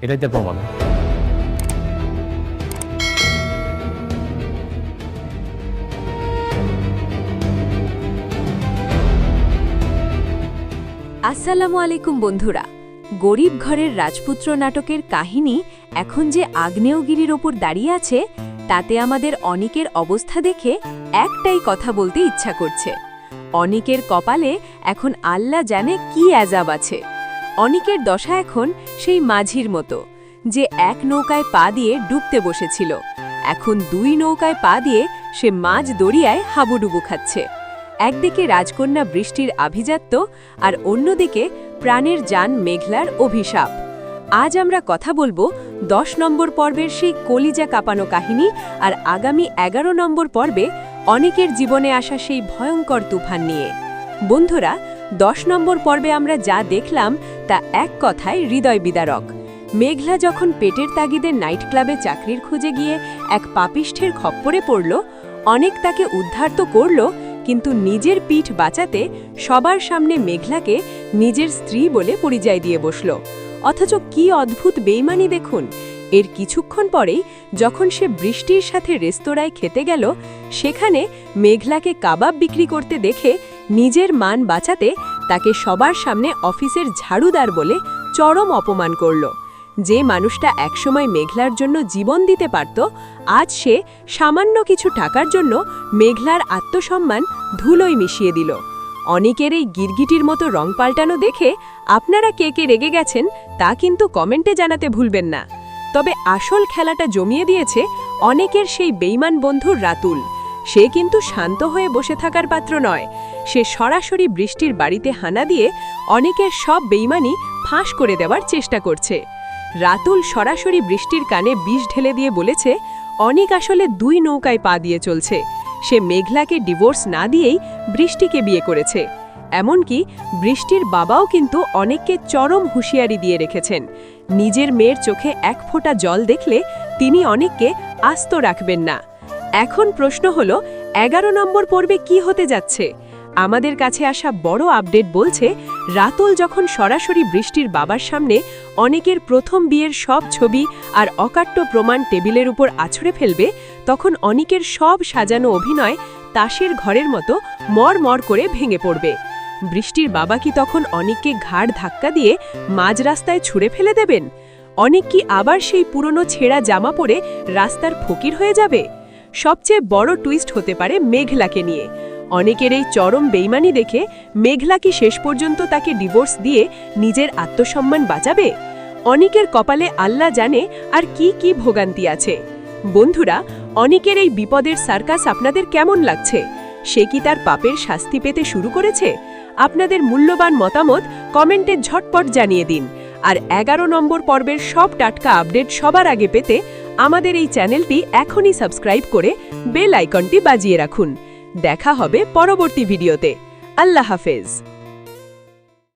এটাই তার প্রমাণ। আসসালামু আলাইকুম বন্ধুরা, গরিব ঘরের রাজপুত্র নাটকের কাহিনী এখন যে আগ্নেয়গিরির ওপর দাঁড়িয়ে আছে, তাতে আমাদের অনিকের অবস্থা দেখে একটাই কথা বলতে ইচ্ছা করছে। অনিকের কপালে এখন আল্লাহ জানে কি আযাব আছে। অনিকের দশা এখন সেই মাঝির মতো, যে এক নৌকায় পা দিয়ে ডুবতে বসেছিল, এখন দুই নৌকায় পা দিয়ে সে মাঝ দরিয়ায় হাবুডুবু খাচ্ছে। একদিকে রাজকন্যা বৃষ্টির আভিজাত্য, আর অন্যদিকে প্রাণের জান মেঘলার অভিশাপ। আজ আমরা কথা বলবো 10 নম্বর পর্বের সেই কলিজা কাঁপানো কাহিনী, আর আগামী 11 নম্বর পর্বে অনেকের জীবনে আসা সেই ভয়ঙ্কর তুফান নিয়ে। বন্ধুরা, 10 নম্বর পর্বে আমরা যা দেখলাম তা এক কথায় হৃদয় বিদারক। মেঘলা যখন পেটের তাগিদে নাইট ক্লাবে চাকরির খুঁজে গিয়ে এক পাপিষ্ঠের খপ্পরে পড়ল, অনেক তাকে উদ্ধার তো করল, কিন্তু নিজের পিঠ বাঁচাতে সবার সামনে মেঘলাকে নিজের স্ত্রী বলে পরিচয় দিয়ে বসল। অথচ কি অদ্ভুত বেইমানি দেখুন! এর কিছুক্ষণ পরেই যখন সে বৃষ্টির সাথে রেস্তোরাঁয় খেতে গেল, সেখানে মেঘলাকে কাবাব বিক্রি করতে দেখে নিজের মান বাঁচাতে তাকে সবার সামনে অফিসের ঝাড়ুদার বলে চরম অপমান করল। যে মানুষটা একসময় মেঘলার জন্য জীবন দিতে পারত, আজ সে সামান্য কিছু টাকার জন্য মেঘলার আত্মসম্মান ধুলোয় মিশিয়ে দিল। অনেকের এই গিরগিটির মতো রং পাল্টানো দেখে আপনারা কে কে রেগে গেছেন তা কিন্তু কমেন্টে জানাতে ভুলবেন না। তবে আসল খেলাটা জমিয়ে দিয়েছে অনেকের সেই বেইমান বন্ধু রাতুল। সে কিন্তু শান্ত হয়ে বসে থাকার পাত্র নয়। সে সরাসরি বৃষ্টির বাড়িতে হানা দিয়ে অনেকের সব বেইমানি ফাঁস করে দেওয়ার চেষ্টা করছে। রাতুল সরাসরি বৃষ্টির কানে বিষ ঢেলে দিয়ে বলেছে, অনেক আসলে দুই নৌকায় পা দিয়ে চলছে। সে মেঘলাকে ডিভোর্স না দিয়েই বৃষ্টিকে বিয়ে করেছে। এমনকি বৃষ্টির বাবাও কিন্তু অনেককে চরম হুঁশিয়ারি দিয়ে রেখেছেন, নিজের মেয়ের চোখে এক ফোঁটা জল দেখলে তিনি অনেককে আস্ত রাখবেন না। এখন প্রশ্ন হলো, 11 নম্বর পর্বে কি হতে যাচ্ছে? আমাদের কাছে আসা বড় আপডেট বলছে, রাতুল যখন সরাসরি বৃষ্টির বাবার সামনে অনেকের প্রথম বিয়ের সব ছবি আর অকাট্য প্রমাণ টেবিলের উপর আছড়ে ফেলবে, তখন অনেকের সব সাজানো অভিনয় তাসের ঘরের মতো মর করে ভেঙে পড়বে। বৃষ্টির বাবা কি তখন অনেককে ঘাড় ধাক্কা দিয়ে মাঝ রাস্তায় ছুঁড়ে ফেলে দেবেন? অনেক কি আবার সেই পুরনো ছেঁড়া জামা পরে রাস্তার ফকির হয়ে যাবে? সবচেয়ে বড় টুইস্ট হতে পারে মেঘলাকে নিয়ে। অনেকের এই চরম বেইমানি দেখে মেঘলা কি শেষ পর্যন্ত তাকে ডিভোর্স দিয়ে নিজের আত্মসম্মান বাঁচাবে? অনেকের কপালে আল্লাহ জানে আর কি কি ভোগান্তি আছে। বন্ধুরা, অনেকের এই বিপদের সার্কাস আপনাদের কেমন লাগছে? সে কি তার পাপের শাস্তি পেতে শুরু করেছে? আপনাদের মূল্যবান মতামত কমেন্টে ঝটপট জানিয়ে দিন। আর 11 নম্বর পর্বের সব টাটকা আপডেট সবার আগে পেতে আমাদের এই চ্যানেলটি এখনই সাবস্ক্রাইব করে বেল আইকনটি বাজিয়ে রাখুন। দেখা হবে পরবর্তী ভিডিওতে। আল্লাহ হাফেজ।